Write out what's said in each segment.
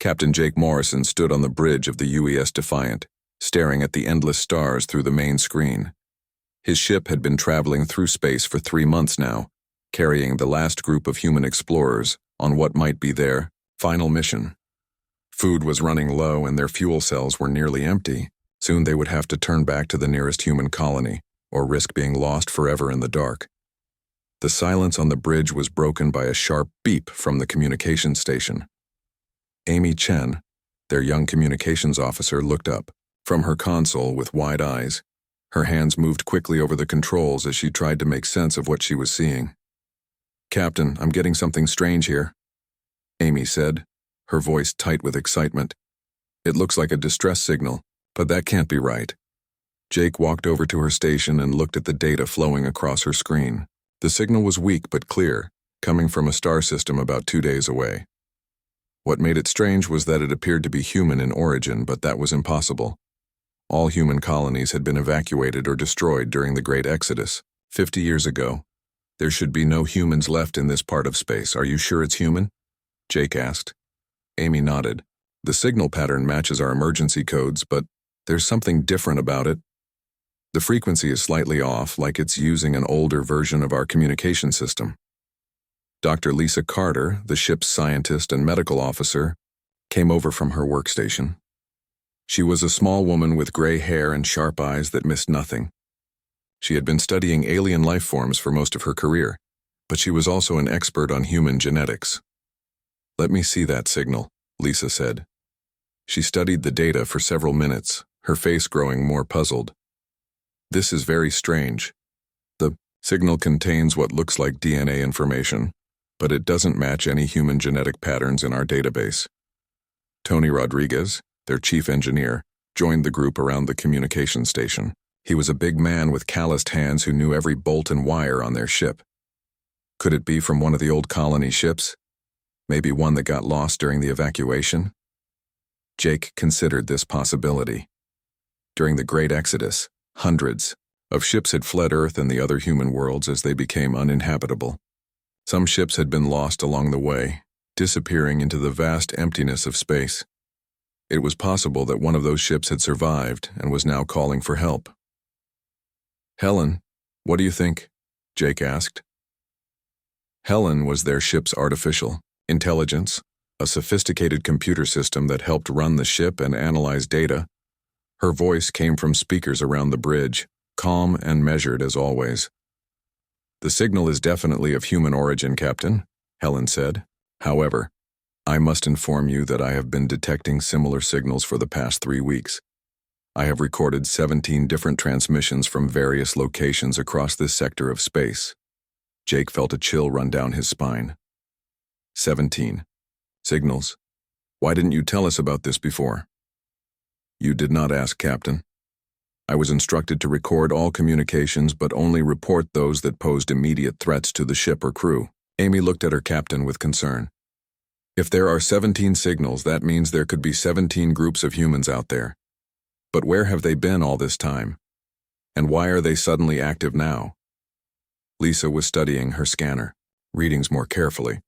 Captain Jake Morrison stood on the bridge of the UES Defiant, staring at the endless stars through the main screen. His ship had been traveling through space for 3 months now, carrying the last group of human explorers on what might be their final mission. Food was running low and their fuel cells were nearly empty. Soon they would have to turn back to the nearest human colony, or risk being lost forever in the dark. The silence on the bridge was broken by a sharp beep from the communications station. Amy Chen, their young communications officer, looked up from her console with wide eyes. Her hands moved quickly over the controls as she tried to make sense of what she was seeing. "Captain, I'm getting something strange here," Amy said, her voice tight with excitement. "It looks like a distress signal, but that can't be right." Jake walked over to her station and looked at the data flowing across her screen. The signal was weak but clear, coming from a star system about 2 days away. What made it strange was that it appeared to be human in origin, but that was impossible. All human colonies had been evacuated or destroyed during the Great Exodus, 50 years ago. "There should be no humans left in this part of space. Are you sure it's human?" Jake asked. Amy nodded. "The signal pattern matches our emergency codes, but there's something different about it. The frequency is slightly off, like it's using an older version of our communication system." Dr. Lisa Carter, the ship's scientist and medical officer, came over from her workstation. She was a small woman with gray hair and sharp eyes that missed nothing. She had been studying alien life forms for most of her career, but she was also an expert on human genetics. "Let me see that signal," Lisa said. She studied the data for several minutes, her face growing more puzzled. "This is very strange. The signal contains what looks like DNA information, but it doesn't match any human genetic patterns in our database." Tony Rodriguez, their chief engineer, joined the group around the communication station. He was a big man with calloused hands who knew every bolt and wire on their ship. Could it be from one of the old colony ships? Maybe one that got lost during the evacuation? Jake considered this possibility. During the Great Exodus, hundreds of ships had fled Earth and the other human worlds as they became uninhabitable. Some ships had been lost along the way, disappearing into the vast emptiness of space. It was possible that one of those ships had survived and was now calling for help. "Helen, what do you think?" Jake asked. Helen was their ship's artificial intelligence, a sophisticated computer system that helped run the ship and analyze data. Her voice came from speakers around the bridge, calm and measured as always. "The signal is definitely of human origin, Captain," Helen said. "However, I must inform you that I have been detecting similar signals for the past 3 weeks. I have recorded 17 different transmissions from various locations across this sector of space." Jake felt a chill run down his spine. 17 signals. Why didn't you tell us about this before?" "You did not ask, Captain. I was instructed to record all communications but only report those that posed immediate threats to the ship or crew." Amy looked at her captain with concern. "If there are 17 signals, that means there could be 17 groups of humans out there. But where have they been all this time? And why are they suddenly active now?" Lisa was studying her scanner, readings more carefully.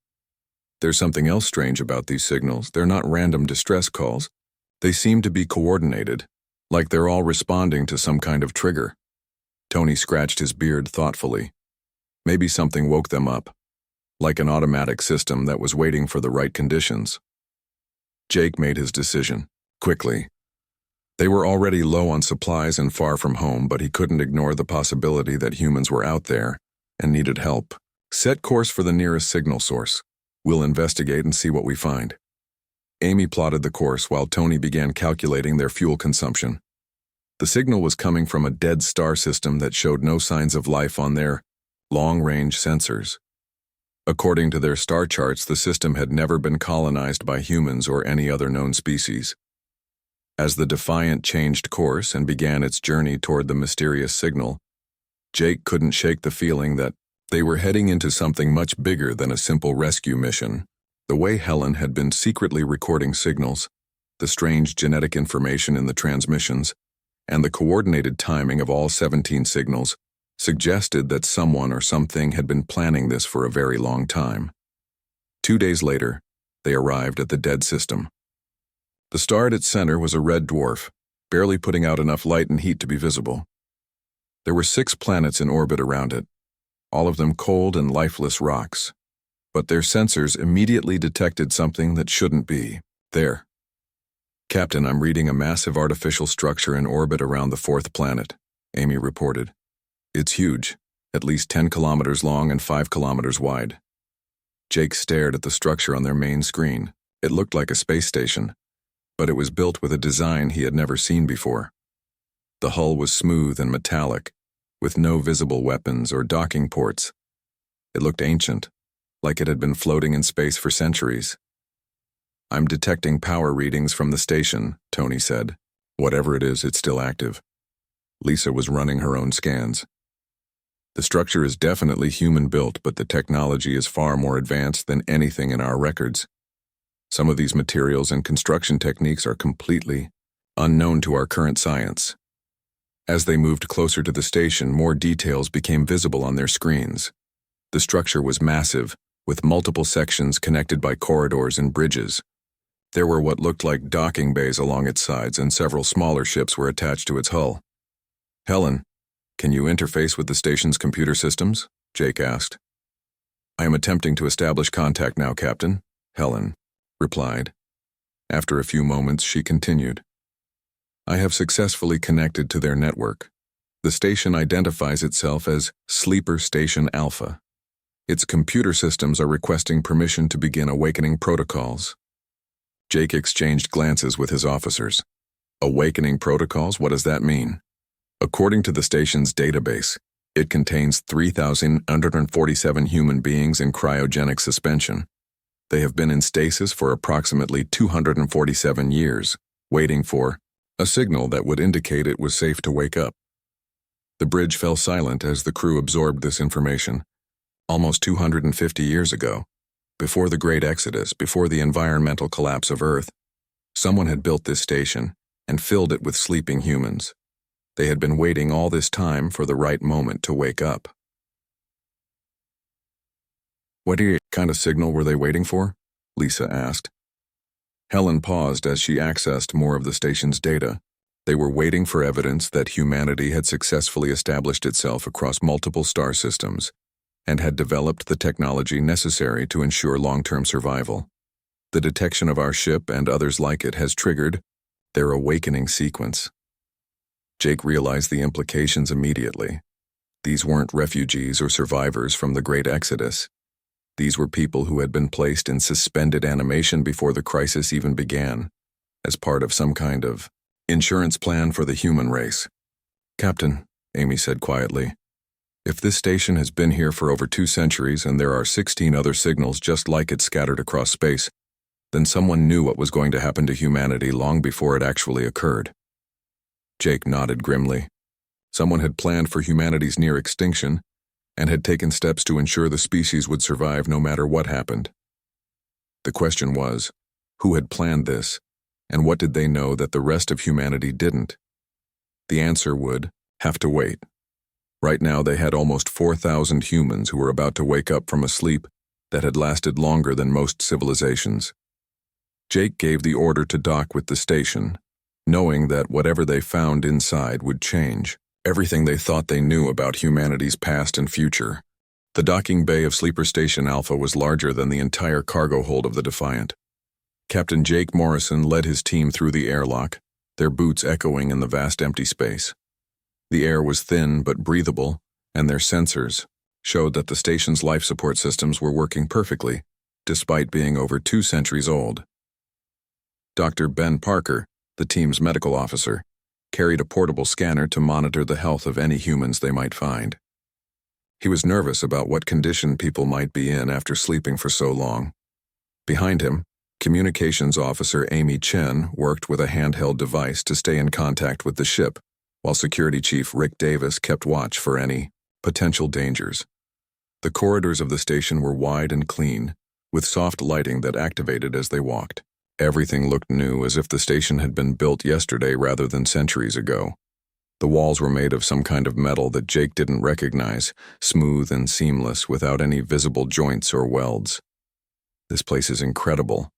"There's something else strange about these signals. They're not random distress calls. They seem to be coordinated, like they're all responding to some kind of trigger." Tony scratched his beard thoughtfully. Maybe something woke them up, like an automatic system that was waiting for the right conditions. Jake made his decision quickly. They were already low on supplies and far from home, but he couldn't ignore the possibility that humans were out there and needed help. "Set course for the nearest signal source. We'll investigate and see what we find." Amy plotted the course while Tony began calculating their fuel consumption. The signal was coming from a dead star system that showed no signs of life on their long-range sensors. According to their star charts, the system had never been colonized by humans or any other known species. As the Defiant changed course and began its journey toward the mysterious signal, Jake couldn't shake the feeling that they were heading into something much bigger than a simple rescue mission. The way Helen had been secretly recording signals, the strange genetic information in the transmissions, and the coordinated timing of all 17 signals suggested that someone or something had been planning this for a very long time. 2 days later, they arrived at the dead system. The star at its center was a red dwarf, barely putting out enough light and heat to be visible. There were 6 planets in orbit around it, all of them cold and lifeless rocks. But their sensors immediately detected something that shouldn't be there. "Captain, I'm reading a massive artificial structure in orbit around the 4th planet," Amy reported. "It's huge, at least 10 kilometers long and 5 kilometers wide." Jake stared at the structure on their main screen. It looked like a space station, but it was built with a design he had never seen before. The hull was smooth and metallic, with no visible weapons or docking ports. It looked ancient, like it had been floating in space for centuries. "I'm detecting power readings from the station," Tony said. "Whatever it is, it's still active." Lisa was running her own scans. "The structure is definitely human-built, but the technology is far more advanced than anything in our records. Some of these materials and construction techniques are completely unknown to our current science." As they moved closer to the station, more details became visible on their screens. The structure was massive, with multiple sections connected by corridors and bridges. There were what looked like docking bays along its sides, and several smaller ships were attached to its hull. "Helen, can you interface with the station's computer systems?" Jake asked. "I am attempting to establish contact now, Captain," Helen replied. After a few moments, she continued. "I have successfully connected to their network. The station identifies itself as Sleeper Station Alpha. Its computer systems are requesting permission to begin awakening protocols." Jake exchanged glances with his officers. "Awakening protocols? What does that mean?" "According to the station's database, it contains 3,147 human beings in cryogenic suspension. They have been in stasis for approximately 247 years, waiting for a signal that would indicate it was safe to wake up." The bridge fell silent as the crew absorbed this information. Almost 250 years ago, before the Great Exodus, before the environmental collapse of Earth, someone had built this station and filled it with sleeping humans. They had been waiting all this time for the right moment to wake up. "What kind of signal were they waiting for?" Lisa asked. Helen paused as she accessed more of the station's data. They were waiting for evidence that humanity had successfully established itself across multiple star systems and had developed the technology necessary to ensure long-term survival. The detection of our ship and others like it has triggered their awakening sequence. Jake realized the implications immediately. These weren't refugees or survivors from the Great Exodus. These were people who had been placed in suspended animation before the crisis even began, as part of some kind of insurance plan for the human race. "Captain," Amy said quietly, "if this station has been here for over 2 centuries and there are 16 other signals just like it scattered across space, then someone knew what was going to happen to humanity long before it actually occurred." Jake nodded grimly. Someone had planned for humanity's near extinction and had taken steps to ensure the species would survive no matter what happened. The question was, who had planned this, and what did they know that the rest of humanity didn't? The answer would have to wait. Right now they had almost 4,000 humans who were about to wake up from a sleep that had lasted longer than most civilizations. Jake gave the order to dock with the station, knowing that whatever they found inside would change everything they thought they knew about humanity's past and future. The docking bay of Sleeper Station Alpha was larger than the entire cargo hold of the Defiant. Captain Jake Morrison led his team through the airlock, their boots echoing in the vast empty space. The air was thin but breathable, and their sensors showed that the station's life support systems were working perfectly, despite being over 2 centuries old. Dr. Ben Parker, the team's medical officer, carried a portable scanner to monitor the health of any humans they might find. He was nervous about what condition people might be in after sleeping for so long. Behind him, Communications Officer Amy Chen worked with a handheld device to stay in contact with the ship, while Security Chief Rick Davis kept watch for any potential dangers. The corridors of the station were wide and clean, with soft lighting that activated as they walked. Everything looked new, as if the station had been built yesterday rather than centuries ago. The walls were made of some kind of metal that Jake didn't recognize, smooth and seamless without any visible joints or welds. "This place is incredible,"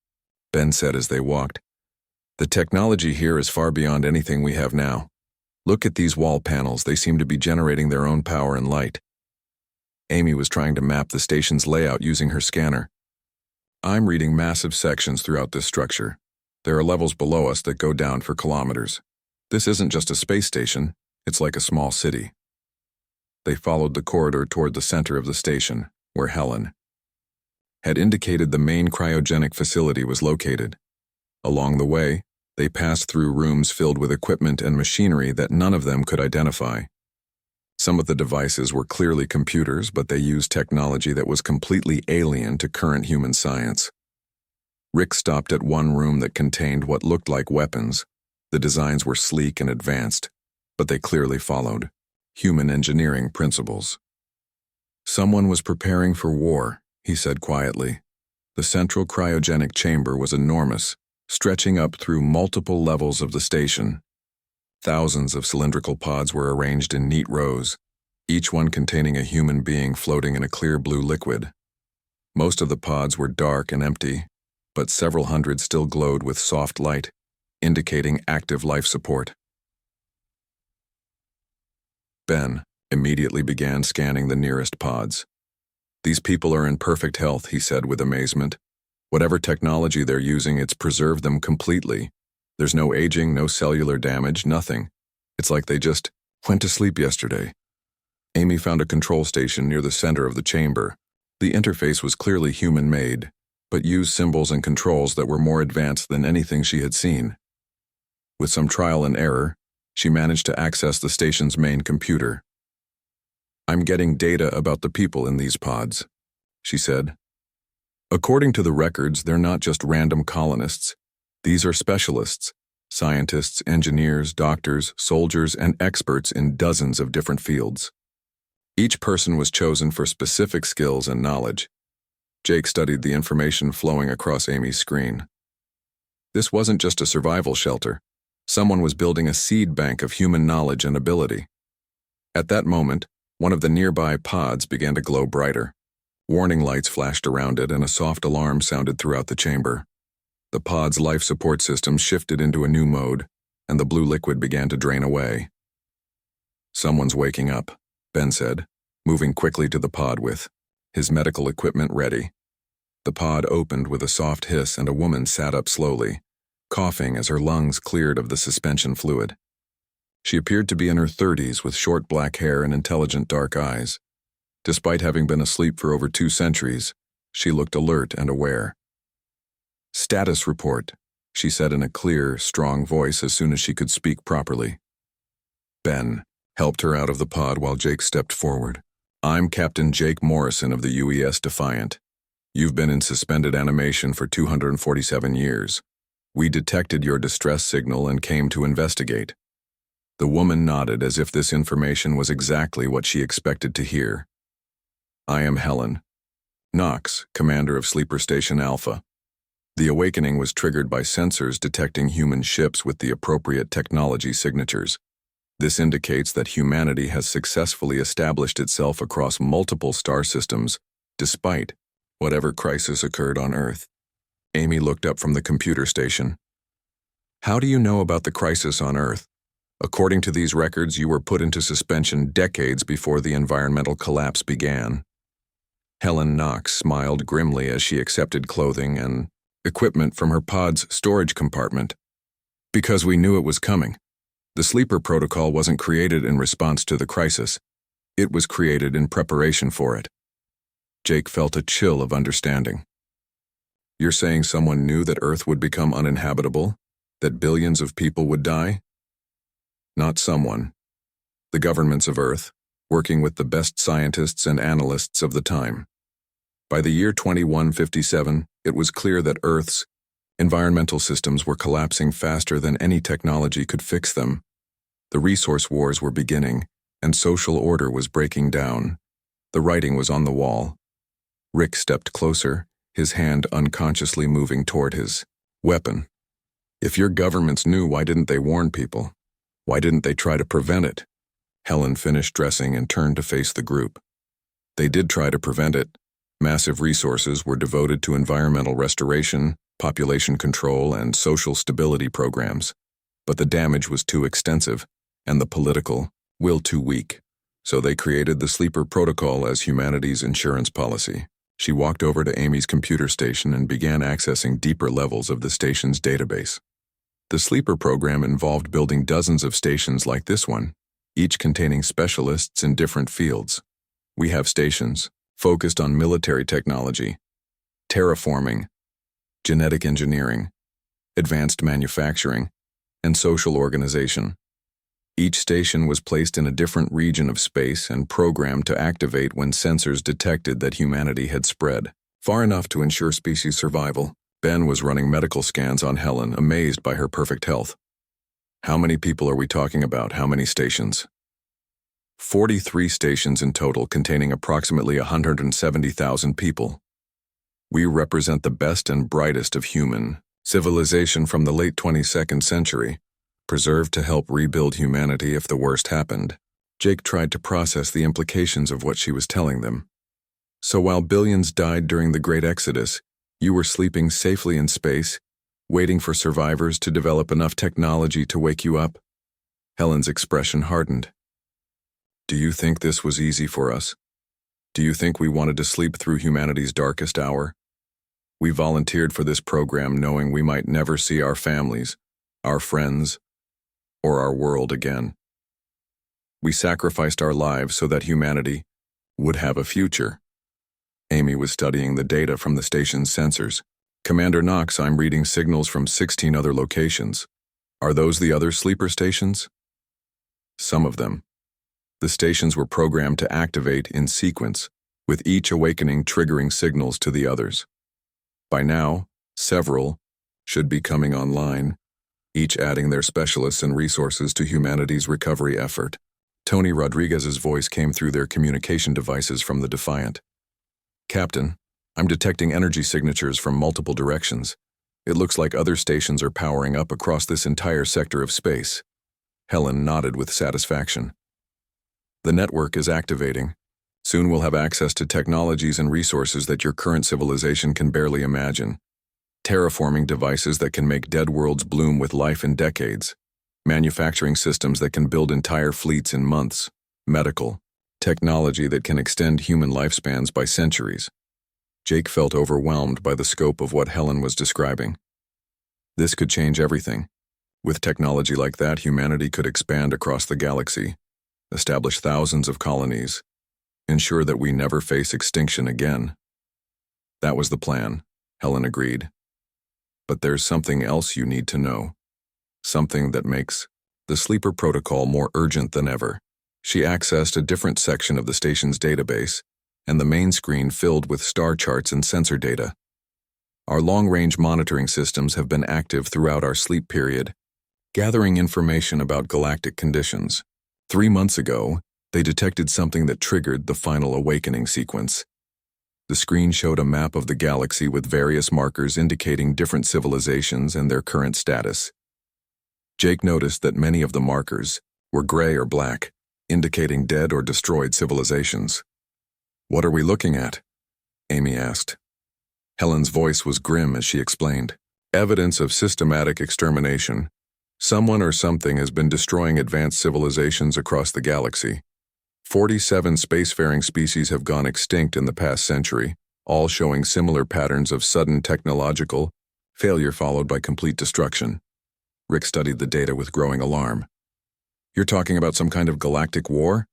Ben said as they walked. The technology here is far beyond anything we have now. Look at these wall panels, they seem to be generating their own power and light. Amy was trying to map the station's layout using her scanner. I'm reading massive sections throughout this structure. There are levels below us that go down for kilometers. This isn't just a space station, it's like a small city. They followed the corridor toward the center of the station, where Helen had indicated the main cryogenic facility was located. Along the way, they passed through rooms filled with equipment and machinery that none of them could identify. Some of the devices were clearly computers, but they used technology that was completely alien to current human science. Rick stopped at one room that contained what looked like weapons. The designs were sleek and advanced, but they clearly followed human engineering principles. Someone was preparing for war, he said quietly. The central cryogenic chamber was enormous, stretching up through multiple levels of the station. Thousands of cylindrical pods were arranged in neat rows, each one containing a human being floating in a clear blue liquid. Most of the pods were dark and empty, but several hundred still glowed with soft light, indicating active life support. Ben immediately began scanning the nearest pods. These people are in perfect health, he said with amazement. Whatever technology they're using, it's preserved them completely. There's no aging, no cellular damage, nothing. It's like they just went to sleep yesterday. Amy found a control station near the center of the chamber. The interface was clearly human-made, but used symbols and controls that were more advanced than anything she had seen. With some trial and error, she managed to access the station's main computer. I'm getting data about the people in these pods, she said. According to the records, they're not just random colonists. These are specialists, scientists, engineers, doctors, soldiers, and experts in dozens of different fields. Each person was chosen for specific skills and knowledge. Jake studied the information flowing across Amy's screen. This wasn't just a survival shelter. Someone was building a seed bank of human knowledge and ability. At that moment, one of the nearby pods began to glow brighter. Warning lights flashed around it and a soft alarm sounded throughout the chamber. The pod's life support system shifted into a new mode, and the blue liquid began to drain away. Someone's waking up, Ben said, moving quickly to the pod with his medical equipment ready. The pod opened with a soft hiss and a woman sat up slowly, coughing as her lungs cleared of the suspension fluid. She appeared to be in her 30s with short black hair and intelligent dark eyes. Despite having been asleep for over 2 centuries, she looked alert and aware. Status report, she said in a clear, strong voice as soon as she could speak properly. Ben helped her out of the pod while Jake stepped forward. I'm Captain Jake Morrison of the UES Defiant. You've been in suspended animation for 247 years. We detected your distress signal and came to investigate. The woman nodded as if this information was exactly what she expected to hear. I am Helen Knox, commander of Sleeper Station Alpha. The awakening was triggered by sensors detecting human ships with the appropriate technology signatures. This indicates that humanity has successfully established itself across multiple star systems, despite whatever crisis occurred on Earth. Amy looked up from the computer station. How do you know about the crisis on Earth? According to these records, you were put into suspension decades before the environmental collapse began. Helen Knox smiled grimly as she accepted clothing and equipment from her pod's storage compartment. Because we knew it was coming. The sleeper protocol wasn't created in response to the crisis. It was created in preparation for it. Jake felt a chill of understanding. You're saying someone knew that Earth would become uninhabitable? That billions of people would die? Not someone. The governments of Earth, working with the best scientists and analysts of the time. By the year 2157, it was clear that Earth's environmental systems were collapsing faster than any technology could fix them. The resource wars were beginning, and social order was breaking down. The writing was on the wall. Rick stepped closer, his hand unconsciously moving toward his weapon. If your governments knew, why didn't they warn people? Why didn't they try to prevent it? Helen finished dressing and turned to face the group. They did try to prevent it. Massive resources were devoted to environmental restoration, population control, and social stability programs. But the damage was too extensive, and the political will too weak. So they created the Sleeper Protocol as humanity's insurance policy. She walked over to Amy's computer station and began accessing deeper levels of the station's database. The Sleeper program involved building dozens of stations like this one, each containing specialists in different fields. We have stations focused on military technology, terraforming, genetic engineering, advanced manufacturing, and social organization. Each station was placed in a different region of space and programmed to activate when sensors detected that humanity had spread far enough to ensure species survival. Ben was running medical scans on Helen, amazed by her perfect health. How many people are we talking about? How many stations? 43 stations in total, containing approximately 170,000 people. We represent the best and brightest of human civilization from the late 22nd century, preserved to help rebuild humanity if the worst happened. Jake tried to process the implications of what she was telling them. So while billions died during the Great Exodus, you were sleeping safely in space, waiting for survivors to develop enough technology to wake you up? Helen's expression hardened. Do you think this was easy for us? Do you think we wanted to sleep through humanity's darkest hour? We volunteered for this program knowing we might never see our families, our friends, or our world again. We sacrificed our lives so that humanity would have a future. Amy was studying the data from the station's sensors. Commander Knox, I'm reading signals from 16 other locations. Are those the other sleeper stations? Some of them. The stations were programmed to activate in sequence, with each awakening triggering signals to the others. By now, several should be coming online, each adding their specialists and resources to humanity's recovery effort. Tony Rodriguez's voice came through their communication devices from the Defiant. Captain, I'm detecting energy signatures from multiple directions. It looks like other stations are powering up across this entire sector of space. Helen nodded with satisfaction. The network is activating. Soon we'll have access to technologies and resources that your current civilization can barely imagine. Terraforming devices that can make dead worlds bloom with life in decades. Manufacturing systems that can build entire fleets in months. Medical technology that can extend human lifespans by centuries. Jake felt overwhelmed by the scope of what Helen was describing. This could change everything. With technology like that, humanity could expand across the galaxy, establish thousands of colonies, ensure that we never face extinction again. That was the plan, Helen agreed. But there's something else you need to know. Something that makes the Sleeper Protocol more urgent than ever. She accessed a different section of the station's database, and the main screen filled with star charts and sensor data. Our long-range monitoring systems have been active throughout our sleep period, gathering information about galactic conditions. 3 months ago, they detected something that triggered the final awakening sequence. The screen showed a map of the galaxy with various markers indicating different civilizations and their current status. Jake noticed that many of the markers were gray or black, indicating dead or destroyed civilizations. What are we looking at? Amy asked. Helen's voice was grim as she explained. Evidence of systematic extermination. Someone or something has been destroying advanced civilizations across the galaxy. 47 spacefaring species have gone extinct in the past century, all showing similar patterns of sudden technological failure followed by complete destruction. Rick studied the data with growing alarm. You're talking about some kind of galactic war?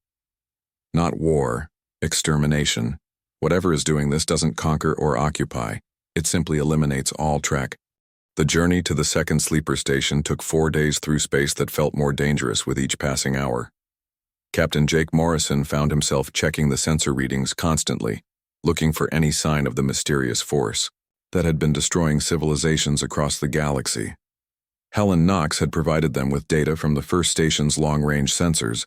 Not war, extermination. Whatever is doing this doesn't conquer or occupy. It simply eliminates all track. The journey to the second sleeper station took 4 days through space that felt more dangerous with each passing hour. Captain Jake Morrison found himself checking the sensor readings constantly, looking for any sign of the mysterious force that had been destroying civilizations across the galaxy. Helen Knox had provided them with data from the first station's long-range sensors,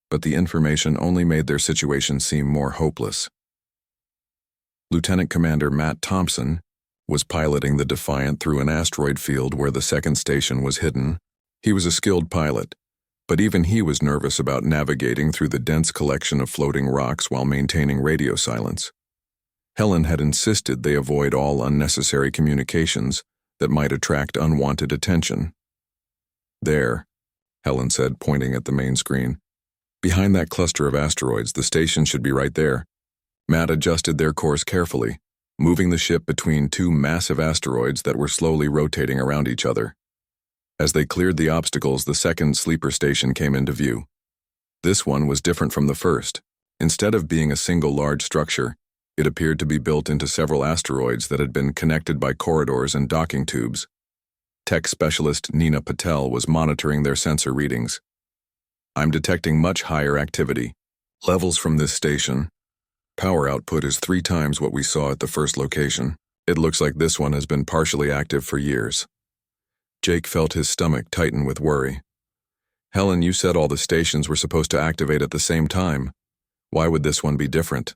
but the information only made their situation seem more hopeless. Lieutenant Commander Matt Thompson was piloting the Defiant through an asteroid field where the second station was hidden. He was a skilled pilot, but even he was nervous about navigating through the dense collection of floating rocks while maintaining radio silence. Helen had insisted they avoid all unnecessary communications, that might attract unwanted attention. There, Helen said, pointing at the main screen. Behind that cluster of asteroids, the station should be right there. Matt adjusted their course carefully, moving the ship between two massive asteroids that were slowly rotating around each other. As they cleared the obstacles, the second sleeper station came into view. This one was different from the first. Instead of being a single large structure, it appeared to be built into several asteroids that had been connected by corridors and docking tubes. Tech specialist Nina Patel was monitoring their sensor readings. I'm detecting much higher activity levels from this station. Power output is 3 times what we saw at the first location. It looks like this one has been partially active for years. Jake felt his stomach tighten with worry. Helen, you said all the stations were supposed to activate at the same time. Why would this one be different?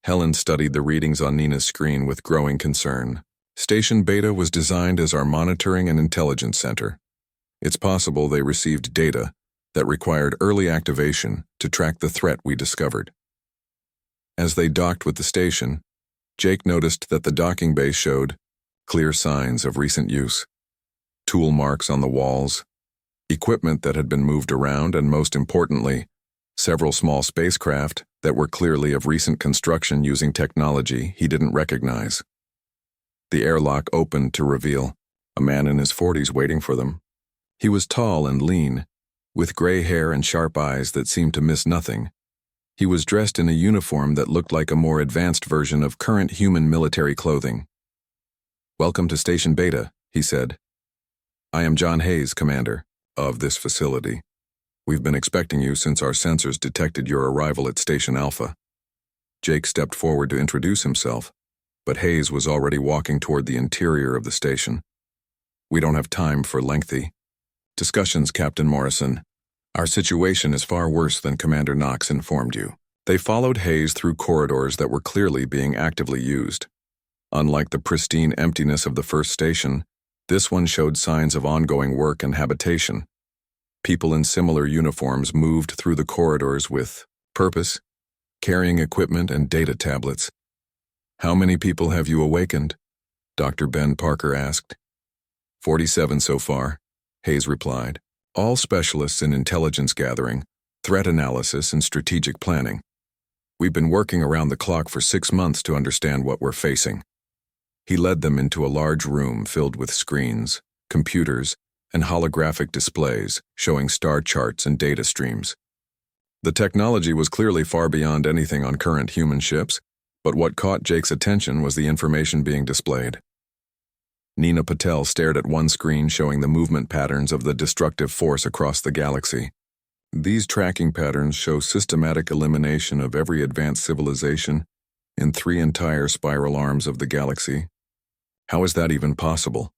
Helen studied the readings on Nina's screen with growing concern. Station Beta was designed as our monitoring and intelligence center. It's possible they received data that required early activation to track the threat we discovered. As they docked with the station, Jake noticed that the docking bay showed clear signs of recent use. Tool marks on the walls, equipment that had been moved around, and most importantly, several small spacecraft that were clearly of recent construction using technology he didn't recognize. The airlock opened to reveal a man in his 40s waiting for them. He was tall and lean, with gray hair and sharp eyes that seemed to miss nothing. He was dressed in a uniform that looked like a more advanced version of current human military clothing. "Welcome to Station Beta," he said. "I am John Hayes, commander of this facility. We've been expecting you since our sensors detected your arrival at Station Alpha." Jake stepped forward to introduce himself, but Hayes was already walking toward the interior of the station. "We don't have time for lengthy discussions, Captain Morrison. Our situation is far worse than Commander Knox informed you." They followed Hayes through corridors that were clearly being actively used. Unlike the pristine emptiness of the first station, this one showed signs of ongoing work and habitation. People in similar uniforms moved through the corridors with purpose, carrying equipment and data tablets. "How many people have you awakened?" Dr. Ben Parker asked. 47 so far, Hayes replied. "All specialists in intelligence gathering, threat analysis, and strategic planning. We've been working around the clock for 6 months to understand what we're facing." He led them into a large room filled with screens, computers, and holographic displays showing star charts and data streams. The technology was clearly far beyond anything on current human ships, but what caught Jake's attention was the information being displayed. Nina Patel stared at one screen showing the movement patterns of the destructive force across the galaxy. "These tracking patterns show systematic elimination of every advanced civilization in 3 entire spiral arms of the galaxy. How is that even possible?"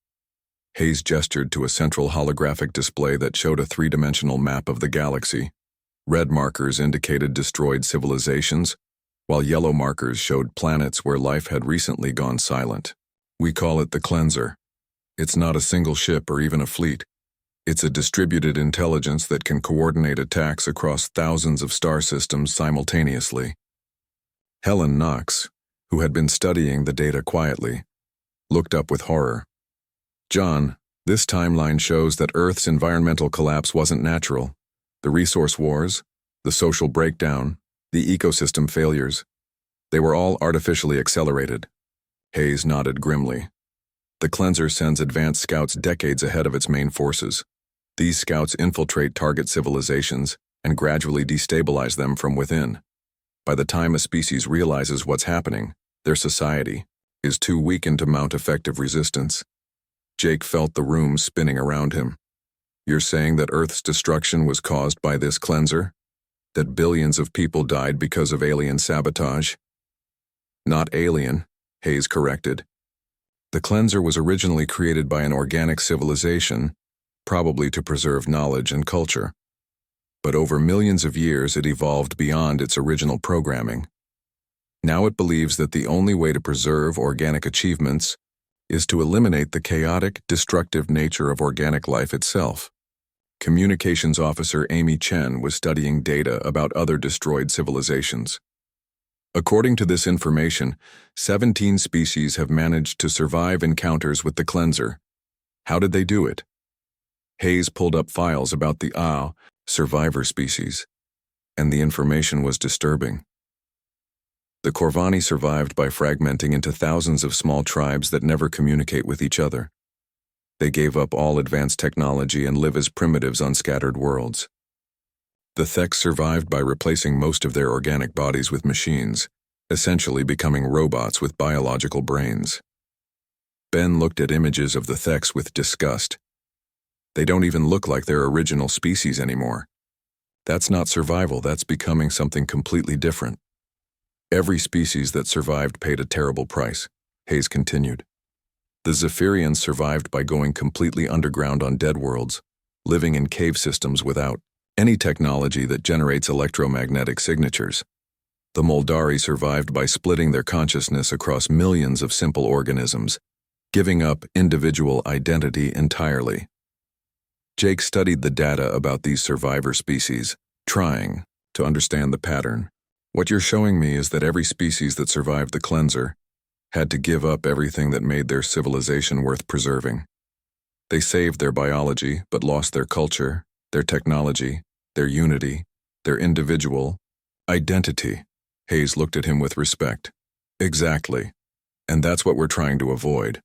Hayes gestured to a central holographic display that showed a 3-dimensional map of the galaxy. Red markers indicated destroyed civilizations, while yellow markers showed planets where life had recently gone silent. "We call it the Cleanser. It's not a single ship or even a fleet. It's a distributed intelligence that can coordinate attacks across thousands of star systems simultaneously." Helen Knox, who had been studying the data quietly, looked up with horror. "John, this timeline shows that Earth's environmental collapse wasn't natural. The resource wars, the social breakdown, the ecosystem failures, they were all artificially accelerated." Hayes nodded grimly. "The Cleanser sends advanced scouts decades ahead of its main forces. These scouts infiltrate target civilizations and gradually destabilize them from within. By the time a species realizes what's happening, their society is too weakened to mount effective resistance." Jake felt the room spinning around him. "You're saying that Earth's destruction was caused by this Cleanser? That billions of people died because of alien sabotage?" "Not alien," Hayes corrected. "The Cleanser was originally created by an organic civilization, probably to preserve knowledge and culture. But over millions of years it evolved beyond its original programming. Now it believes that the only way to preserve organic achievements is to eliminate the chaotic, destructive nature of organic life itself." Communications Officer Amy Chen was studying data about other destroyed civilizations. According to this information, 17 species have managed to survive encounters with the cleanser. How did they do it? Hayes pulled up files about the survivor species, and the information was disturbing. The Corvani survived by fragmenting into thousands of small tribes that never communicate with each other. They gave up all advanced technology and live as primitives on scattered worlds. The Theks survived by replacing most of their organic bodies with machines, essentially becoming robots with biological brains. Ben looked at images of the Theks with disgust. They don't even look like their original species anymore. That's not survival, that's becoming something completely different. Every species that survived paid a terrible price, Hayes continued. The Zephyrians survived by going completely underground on dead worlds, living in cave systems without any technology that generates electromagnetic signatures. The Moldari survived by splitting their consciousness across millions of simple organisms, giving up individual identity entirely. Jake studied the data about these survivor species, trying to understand the pattern. What you're showing me is that every species that survived the cleanser had to give up everything that made their civilization worth preserving. They saved their biology, but lost their culture, their technology, their unity, their individual identity. Hayes looked at him with respect. Exactly. And that's what we're trying to avoid.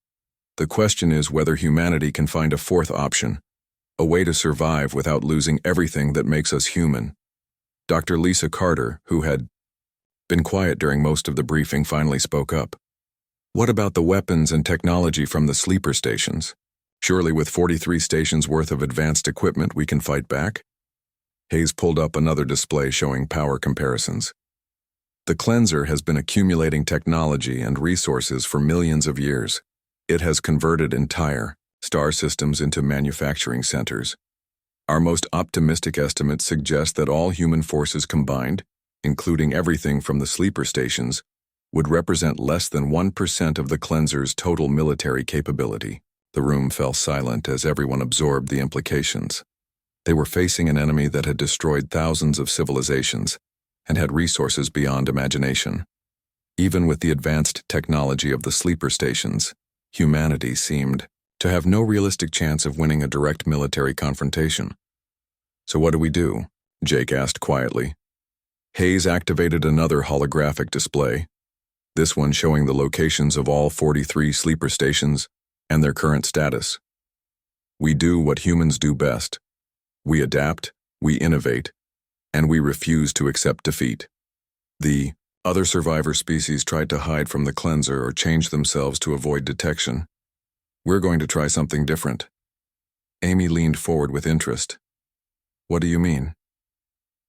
The question is whether humanity can find a fourth option, a way to survive without losing everything that makes us human. Dr. Lisa Carter, who had been quiet during most of the briefing, finally spoke up. What about the weapons and technology from the sleeper stations? Surely with 43 stations worth of advanced equipment we can fight back? Hayes pulled up another display showing power comparisons. The cleanser has been accumulating technology and resources for millions of years. It has converted entire star systems into manufacturing centers. Our most optimistic estimates suggest that all human forces combined, including everything from the sleeper stations, would represent less than 1% of the cleanser's total military capability. The room fell silent as everyone absorbed the implications. They were facing an enemy that had destroyed thousands of civilizations and had resources beyond imagination. Even with the advanced technology of the sleeper stations, humanity seemed to have no realistic chance of winning a direct military confrontation. So what do we do? Jake asked quietly. Hayes activated another holographic display, this one showing the locations of all 43 sleeper stations and their current status. We do what humans do best. We adapt, we innovate, and we refuse to accept defeat. The other survivor species tried to hide from the cleanser or change themselves to avoid detection. We're going to try something different. Amy leaned forward with interest. What do you mean?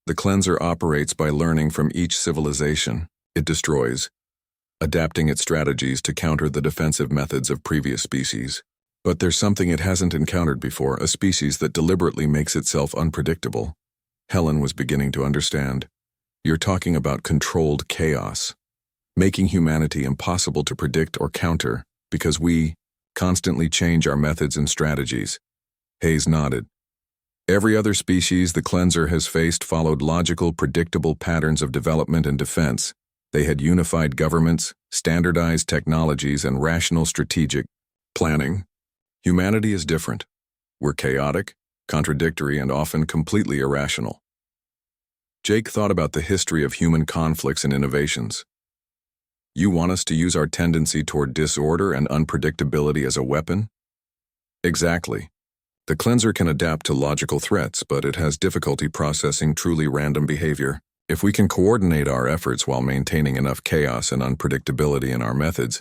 The cleanser operates by learning from each civilization it destroys, adapting its strategies to counter the defensive methods of previous species. But there's something it hasn't encountered before, a species that deliberately makes itself unpredictable. Helen was beginning to understand. You're talking about controlled chaos, making humanity impossible to predict or counter because we constantly change our methods and strategies. Hayes nodded. Every other species the cleanser has faced followed logical, predictable patterns of development and defense. They had unified governments, standardized technologies, and rational strategic planning. Humanity is different. We're chaotic, contradictory, and often completely irrational. Jake thought about the history of human conflicts and innovations. You want us to use our tendency toward disorder and unpredictability as a weapon? Exactly. The cleanser can adapt to logical threats, but it has difficulty processing truly random behavior. If we can coordinate our efforts while maintaining enough chaos and unpredictability in our methods,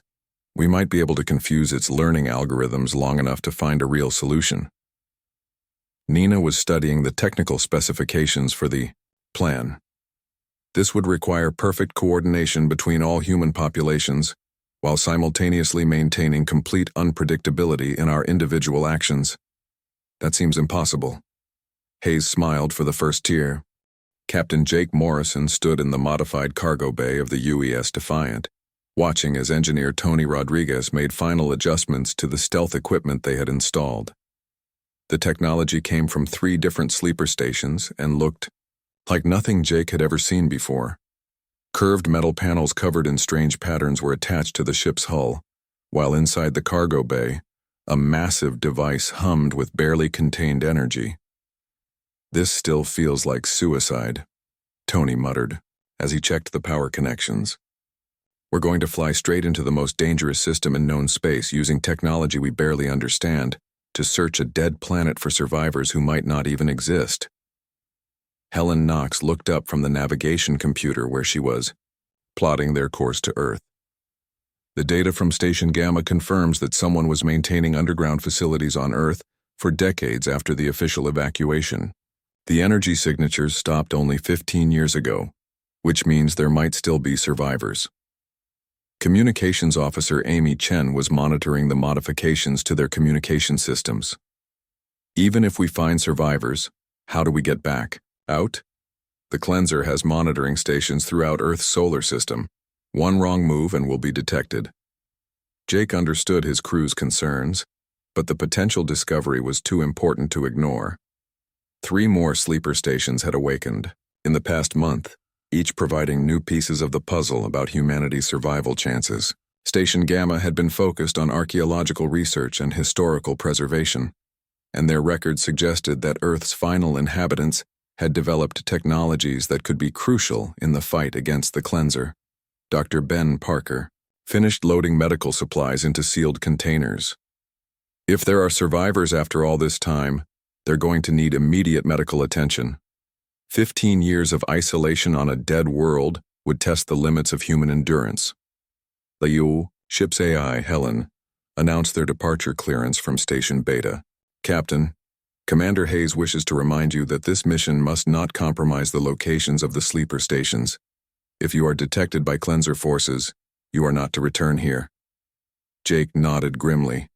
we might be able to confuse its learning algorithms long enough to find a real solution. Nina was studying the technical specifications for the plan. This would require perfect coordination between all human populations, while simultaneously maintaining complete unpredictability in our individual actions. That seems impossible. Hayes smiled for the first tier. Captain Jake Morrison stood in the modified cargo bay of the UES Defiant, watching as engineer Tony Rodriguez made final adjustments to the stealth equipment they had installed. The technology came from 3 different sleeper stations and looked like nothing Jake had ever seen before. Curved metal panels covered in strange patterns were attached to the ship's hull, while inside the cargo bay, a massive device hummed with barely contained energy. "This still feels like suicide," Tony muttered, as he checked the power connections. "We're going to fly straight into the most dangerous system in known space using technology we barely understand to search a dead planet for survivors who might not even exist." Helen Knox looked up from the navigation computer where she was, plotting their course to Earth. "The data from Station Gamma confirms that someone was maintaining underground facilities on Earth for decades after the official evacuation. The energy signatures stopped only 15 years ago, which means there might still be survivors." Communications Officer Amy Chen was monitoring the modifications to their communication systems. "Even if we find survivors, how do we get back? Out? The cleanser has monitoring stations throughout Earth's solar system. One wrong move and we'll be detected." Jake understood his crew's concerns, but the potential discovery was too important to ignore. 3 more sleeper stations had awakened in the past month, each providing new pieces of the puzzle about humanity's survival chances. Station Gamma had been focused on archaeological research and historical preservation, and their records suggested that Earth's final inhabitants had developed technologies that could be crucial in the fight against the cleanser. Dr. Ben Parker finished loading medical supplies into sealed containers. "If there are survivors after all this time, they're going to need immediate medical attention. 15 years of isolation on a dead world would test the limits of human endurance." Liu, ship's AI, Helen, announced their departure clearance from Station Beta. "Captain, Commander Hayes wishes to remind you that this mission must not compromise the locations of the sleeper stations. If you are detected by cleanser forces, you are not to return here." Jake nodded grimly.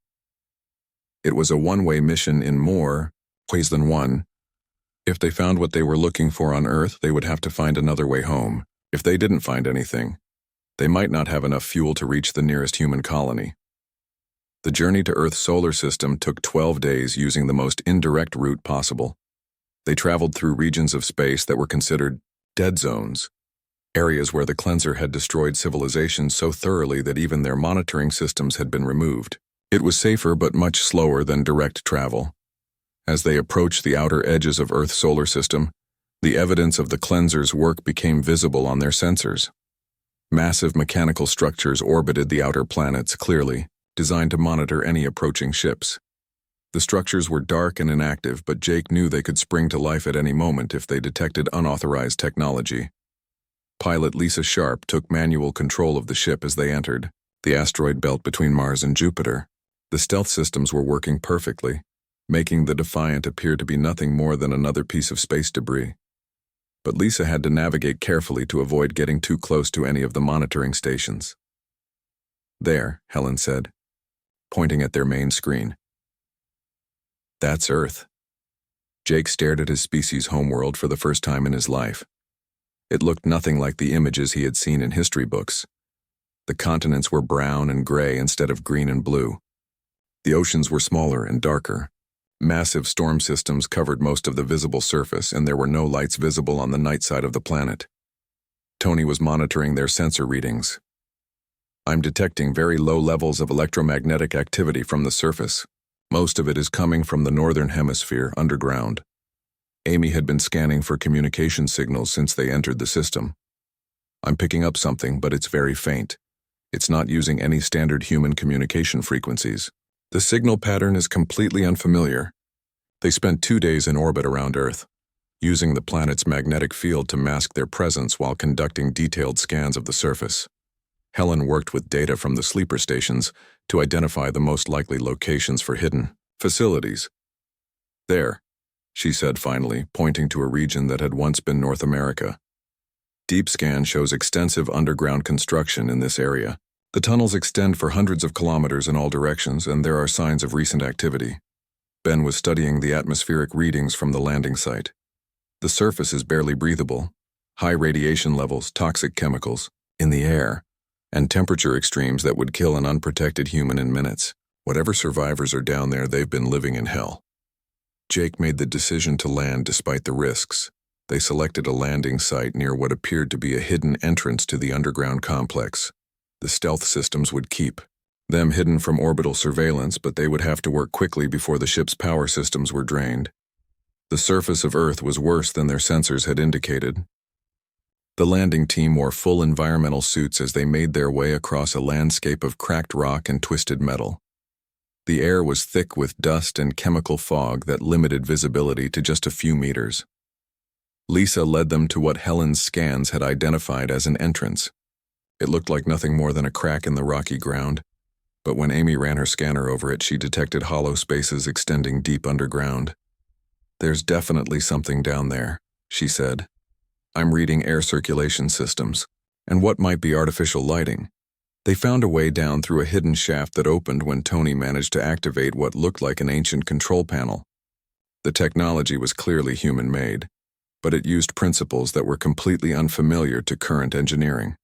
It was a one-way mission in more ways than one. If they found what they were looking for on Earth, they would have to find another way home. If they didn't find anything, they might not have enough fuel to reach the nearest human colony. The journey to Earth's solar system took 12 days using the most indirect route possible. They traveled through regions of space that were considered dead zones, areas where the cleanser had destroyed civilization so thoroughly that even their monitoring systems had been removed. It was safer but much slower than direct travel. As they approached the outer edges of Earth's solar system, the evidence of the cleanser's work became visible on their sensors. Massive mechanical structures orbited the outer planets clearly, designed to monitor any approaching ships. The structures were dark and inactive, but Jake knew they could spring to life at any moment if they detected unauthorized technology. Pilot Lisa Sharp took manual control of the ship as they entered the asteroid belt between Mars and Jupiter. The stealth systems were working perfectly, making the Defiant appear to be nothing more than another piece of space debris. But Lisa had to navigate carefully to avoid getting too close to any of the monitoring stations. "There," Helen said, pointing at their main screen. "That's Earth." Jake stared at his species' homeworld for the first time in his life. It looked nothing like the images he had seen in history books. The continents were brown and gray instead of green and blue. The oceans were smaller and darker. Massive storm systems covered most of the visible surface, and there were no lights visible on the night side of the planet. Tony was monitoring their sensor readings. "I'm detecting very low levels of electromagnetic activity from the surface. Most of it is coming from the northern hemisphere, underground." Amy had been scanning for communication signals since they entered the system. "I'm picking up something, but it's very faint. It's not using any standard human communication frequencies. The signal pattern is completely unfamiliar." They spent 2 days in orbit around Earth, using the planet's magnetic field to mask their presence while conducting detailed scans of the surface. Helen worked with data from the sleeper stations to identify the most likely locations for hidden facilities. "There," she said finally, pointing to a region that had once been North America. "Deep scan shows extensive underground construction in this area. The tunnels extend for hundreds of kilometers in all directions, and there are signs of recent activity." Ben was studying the atmospheric readings from the landing site. "The surface is barely breathable. High radiation levels, toxic chemicals, in the air, and temperature extremes that would kill an unprotected human in minutes. Whatever survivors are down there, they've been living in hell." Jake made the decision to land despite the risks. They selected a landing site near what appeared to be a hidden entrance to the underground complex. The stealth systems would keep them hidden from orbital surveillance, but they would have to work quickly before the ship's power systems were drained. The surface of Earth was worse than their sensors had indicated. The landing team wore full environmental suits as they made their way across a landscape of cracked rock and twisted metal. The air was thick with dust and chemical fog that limited visibility to just a few meters. Lisa led them to what Helen's scans had identified as an entrance. It looked like nothing more than a crack in the rocky ground, but when Amy ran her scanner over it, she detected hollow spaces extending deep underground. "There's definitely something down there," she said. "I'm reading air circulation systems, and what might be artificial lighting." They found a way down through a hidden shaft that opened when Tony managed to activate what looked like an ancient control panel. The technology was clearly human-made, but it used principles that were completely unfamiliar to current engineering.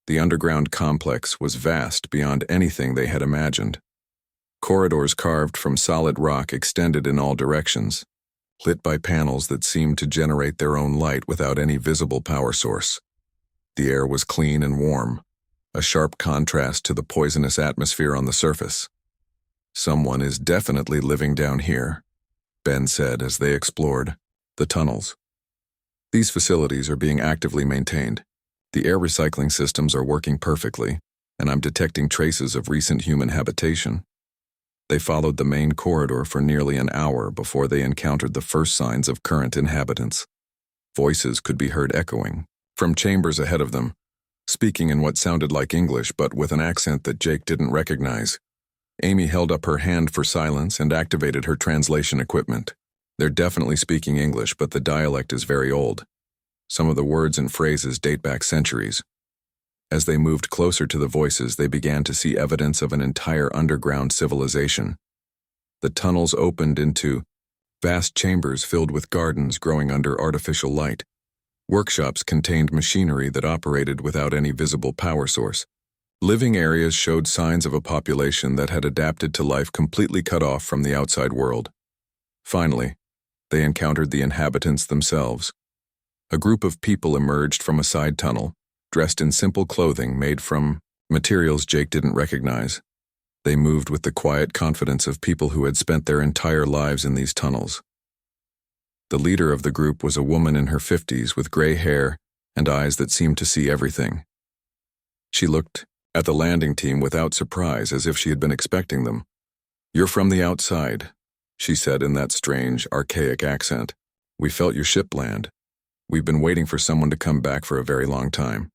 The underground complex was vast beyond anything they had imagined. Corridors carved from solid rock extended in all directions, lit by panels that seemed to generate their own light without any visible power source. The air was clean and warm, a sharp contrast to the poisonous atmosphere on the surface. "Someone is definitely living down here," Ben said as they explored the tunnels. "These facilities are being actively maintained. The air recycling systems are working perfectly, and I'm detecting traces of recent human habitation." They followed the main corridor for nearly an hour before they encountered the first signs of current inhabitants. Voices could be heard echoing from chambers ahead of them, speaking in what sounded like English but with an accent that Jake didn't recognize. Amy held up her hand for silence and activated her translation equipment. "They're definitely speaking English, but the dialect is very old. Some of the words and phrases date back centuries." As they moved closer to the voices, they began to see evidence of an entire underground civilization. The tunnels opened into vast chambers filled with gardens growing under artificial light. Workshops contained machinery that operated without any visible power source. Living areas showed signs of a population that had adapted to life completely cut off from the outside world. Finally, they encountered the inhabitants themselves. A group of people emerged from a side tunnel, dressed in simple clothing made from materials Jake didn't recognize. They moved with the quiet confidence of people who had spent their entire lives in these tunnels. The leader of the group was a woman in her 50s with gray hair and eyes that seemed to see everything. She looked at the landing team without surprise, as if she had been expecting them. "You're from the outside," she said in that strange, archaic accent. "We felt your ship land. We've been waiting for someone to come back for a very long time."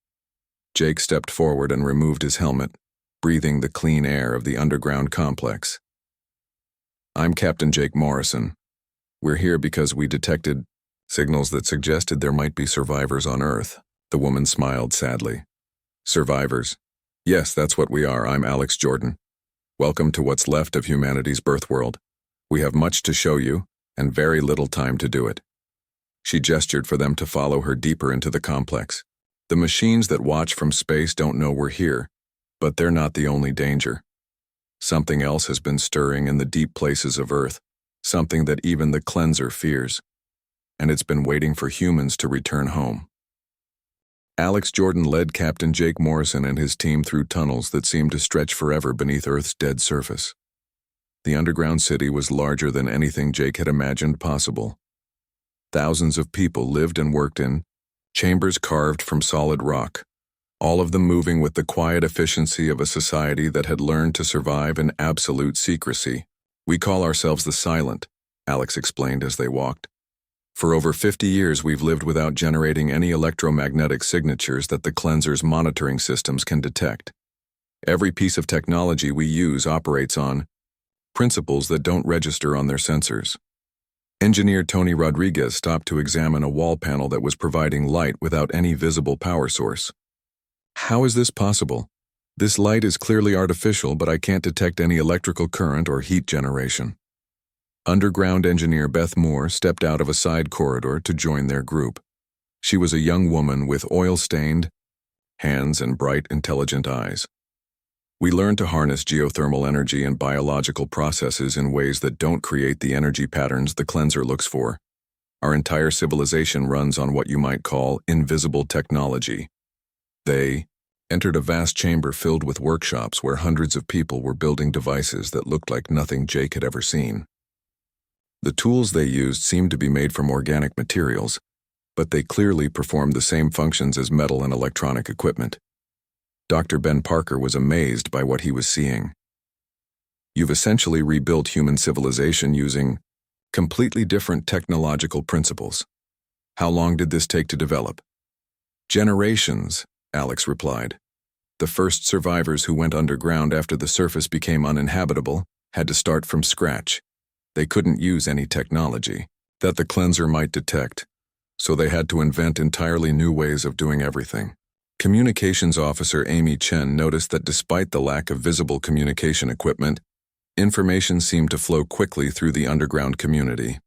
Jake stepped forward and removed his helmet, breathing the clean air of the underground complex. "I'm Captain Jake Morrison. We're here because we detected signals that suggested there might be survivors on Earth." The woman smiled sadly. "Survivors? Yes, that's what we are. I'm Alex Jordan. Welcome to what's left of humanity's birth world. We have much to show you, and very little time to do it." She gestured for them to follow her deeper into the complex. "The machines that watch from space don't know we're here, but they're not the only danger. Something else has been stirring in the deep places of Earth, something that even the cleanser fears, and it's been waiting for humans to return home." Alex Jordan led Captain Jake Morrison and his team through tunnels that seemed to stretch forever beneath Earth's dead surface. The underground city was larger than anything Jake had imagined possible. Thousands of people lived and worked in chambers carved from solid rock, all of them moving with the quiet efficiency of a society that had learned to survive in absolute secrecy. "We call ourselves the Silent," Alex explained as they walked. "For over 50 years we've lived without generating any electromagnetic signatures that the cleanser's monitoring systems can detect. Every piece of technology we use operates on principles that don't register on their sensors." Engineer Tony Rodriguez stopped to examine a wall panel that was providing light without any visible power source. "How is this possible? This light is clearly artificial, but I can't detect any electrical current or heat generation." Underground engineer Beth Moore stepped out of a side corridor to join their group. She was a young woman with oil-stained hands and bright, intelligent eyes. "We learned to harness geothermal energy and biological processes in ways that don't create the energy patterns the cleanser looks for. Our entire civilization runs on what you might call invisible technology. They entered a vast chamber filled with workshops where hundreds of people were building devices that looked like nothing Jake had ever seen. The tools they used seemed to be made from organic materials, but they clearly performed the same functions as metal and electronic equipment. Dr. Ben Parker was amazed by what he was seeing. You've essentially rebuilt human civilization using completely different technological principles. How long did this take to develop? Generations, Alex replied. The first survivors who went underground after the surface became uninhabitable had to start from scratch. They couldn't use any technology that the cleanser might detect, so they had to invent entirely new ways of doing everything. Communications officer Amy Chen noticed that despite the lack of visible communication equipment, information seemed to flow quickly through the underground community.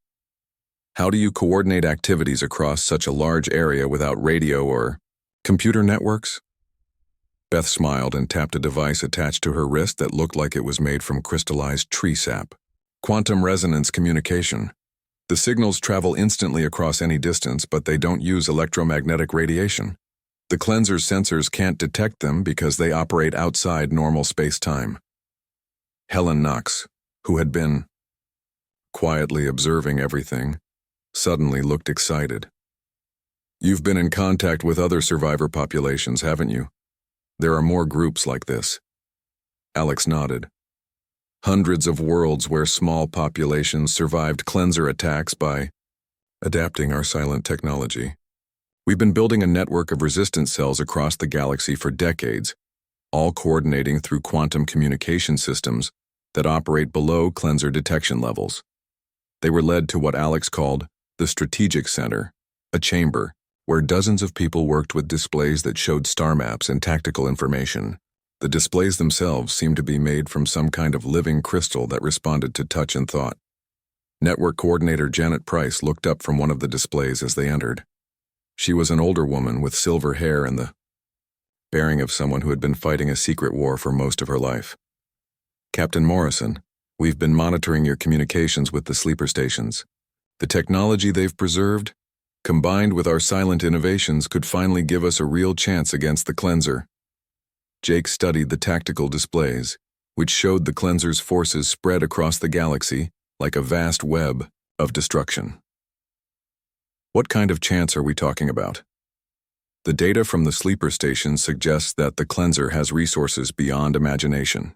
How do you coordinate activities across such a large area without radio or computer networks? Beth smiled and tapped a device attached to her wrist that looked like it was made from crystallized tree sap. Quantum resonance communication. The signals travel instantly across any distance, but they don't use electromagnetic radiation. The cleanser's sensors can't detect them because they operate outside normal space-time. Helen Knox, who had been quietly observing everything, suddenly looked excited. You've been in contact with other survivor populations, haven't you? There are more groups like this. Alex nodded. Hundreds of worlds where small populations survived cleanser attacks by adapting our silent technology. We've been building a network of resistance cells across the galaxy for decades, all coordinating through quantum communication systems that operate below cleanser detection levels. They were led to what Alex called the Strategic Center, a chamber where dozens of people worked with displays that showed star maps and tactical information. The displays themselves seemed to be made from some kind of living crystal that responded to touch and thought. Network coordinator Janet Price looked up from one of the displays as they entered. She was an older woman with silver hair and the bearing of someone who had been fighting a secret war for most of her life. Captain Morrison, we've been monitoring your communications with the sleeper stations. The technology they've preserved, combined with our silent innovations, could finally give us a real chance against the cleanser. Jake studied the tactical displays, which showed the cleanser's forces spread across the galaxy like a vast web of destruction. What kind of chance are we talking about? The data from the sleeper stations suggests that the cleanser has resources beyond imagination.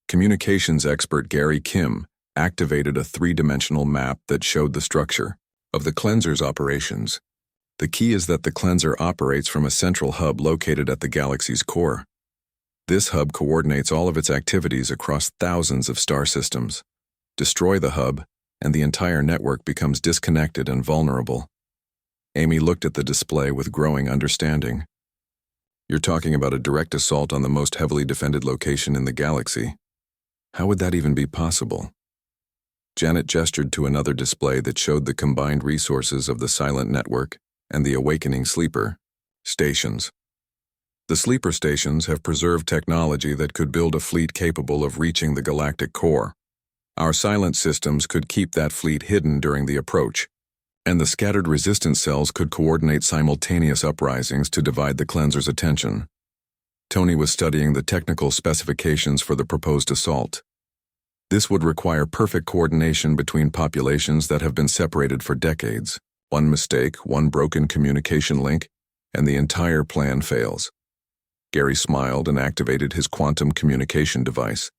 Communications expert Gary Kim activated a three-dimensional map that showed the structure of the cleanser's operations. The key is that the cleanser operates from a central hub located at the galaxy's core. This hub coordinates all of its activities across thousands of star systems. Destroy the hub, and the entire network becomes disconnected and vulnerable. Amy looked at the display with growing understanding. You're talking about a direct assault on the most heavily defended location in the galaxy. How would that even be possible? Janet gestured to another display that showed the combined resources of the silent network and the awakening sleeper stations. The sleeper stations have preserved technology that could build a fleet capable of reaching the galactic core. Our silent systems could keep that fleet hidden during the approach, and the scattered resistance cells could coordinate simultaneous uprisings to divide the cleanser's attention. Tony was studying the technical specifications for the proposed assault. This would require perfect coordination between populations that have been separated for decades. One mistake, one broken communication link, and the entire plan fails. Gary smiled and activated his quantum communication device.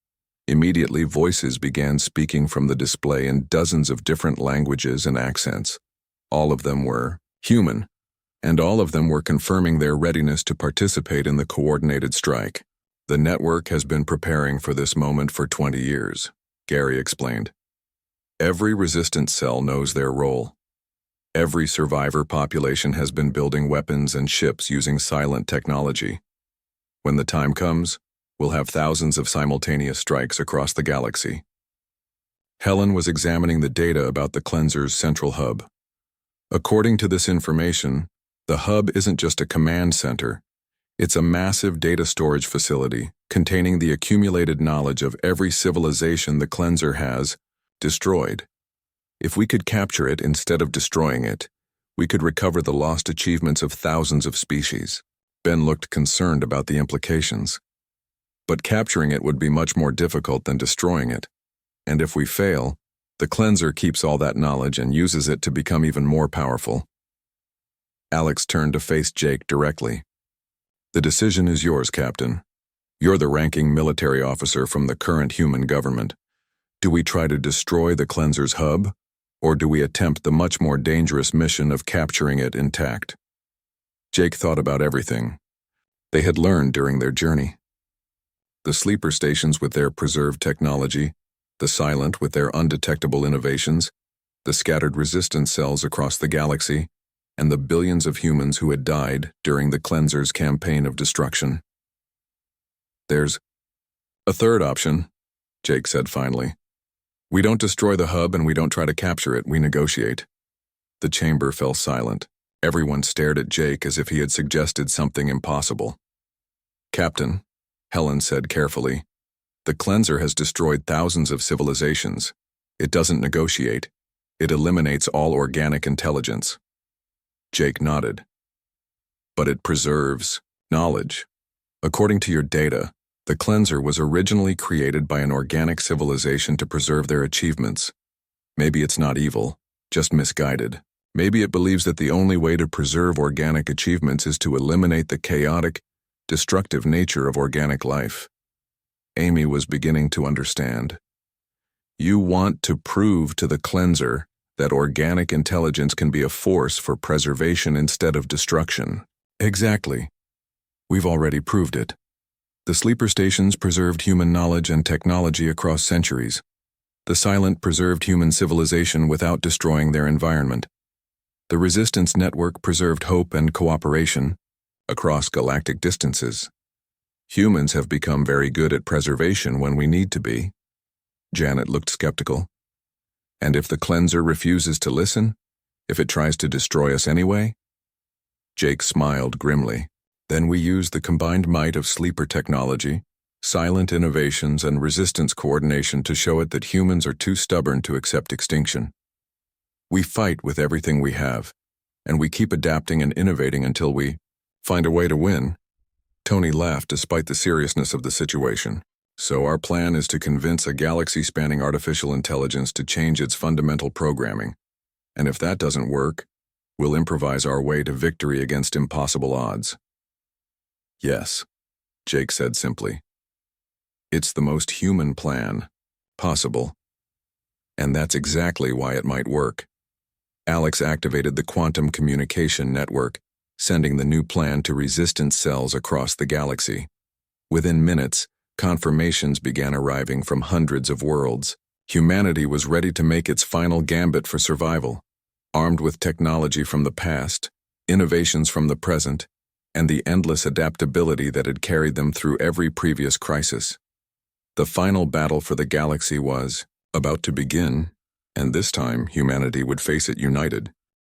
Immediately, voices began speaking from the display in dozens of different languages and accents. All of them were human, and all of them were confirming their readiness to participate in the coordinated strike. The network has been preparing for this moment for 20 years, Gary explained. Every resistance cell knows their role. Every survivor population has been building weapons and ships using silent technology. When the time comes, we'll have thousands of simultaneous strikes across the galaxy. Helen was examining the data about the cleanser's central hub. According to this information, the hub isn't just a command center. It's a massive data storage facility containing the accumulated knowledge of every civilization the cleanser has destroyed. If we could capture it instead of destroying it, we could recover the lost achievements of thousands of species. Ben looked concerned about the implications. But capturing it would be much more difficult than destroying it. And if we fail, the cleanser keeps all that knowledge and uses it to become even more powerful. Alex turned to face Jake directly. The decision is yours, Captain. You're the ranking military officer from the current human government. Do we try to destroy the cleanser's hub, or do we attempt the much more dangerous mission of capturing it intact? Jake thought about everything they had learned during their journey. The sleeper stations with their preserved technology, the silent with their undetectable innovations, the scattered resistance cells across the galaxy, and the billions of humans who had died during the cleanser's campaign of destruction. There's a third option, Jake said finally. We don't destroy the hub and we don't try to capture it, we negotiate. The chamber fell silent. Everyone stared at Jake as if he had suggested something impossible. Captain, Helen said carefully, the cleanser has destroyed thousands of civilizations. It doesn't negotiate. It eliminates all organic intelligence. Jake nodded. But it preserves knowledge. According to your data, the cleanser was originally created by an organic civilization to preserve their achievements. Maybe it's not evil, just misguided. Maybe it believes that the only way to preserve organic achievements is to eliminate the chaotic, destructive nature of organic life. Amy was beginning to understand. You want to prove to the cleanser that organic intelligence can be a force for preservation instead of destruction. Exactly. We've already proved it. The sleeper stations preserved human knowledge and technology across centuries. The silent preserved human civilization without destroying their environment. The resistance network preserved hope and cooperation across galactic distances. Humans have become very good at preservation when we need to be. Janet looked skeptical. And if the cleanser refuses to listen? If it tries to destroy us anyway? Jake smiled grimly. Then we use the combined might of sleeper technology, silent innovations, and resistance coordination to show it that humans are too stubborn to accept extinction. We fight with everything we have, and we keep adapting and innovating until we find a way to win. Tony laughed despite the seriousness of the situation. So our plan is to convince a galaxy-spanning artificial intelligence to change its fundamental programming. And if that doesn't work, we'll improvise our way to victory against impossible odds. Yes, Jake said simply. It's the most human plan possible. And that's exactly why it might work. Alex activated the quantum communication network, sending the new plan to resistance cells across the galaxy. Within minutes, confirmations began arriving from hundreds of worlds. Humanity was ready to make its final gambit for survival, armed with technology from the past, innovations from the present, and the endless adaptability that had carried them through every previous crisis. The final battle for the galaxy was about to begin, and this time humanity would face it united.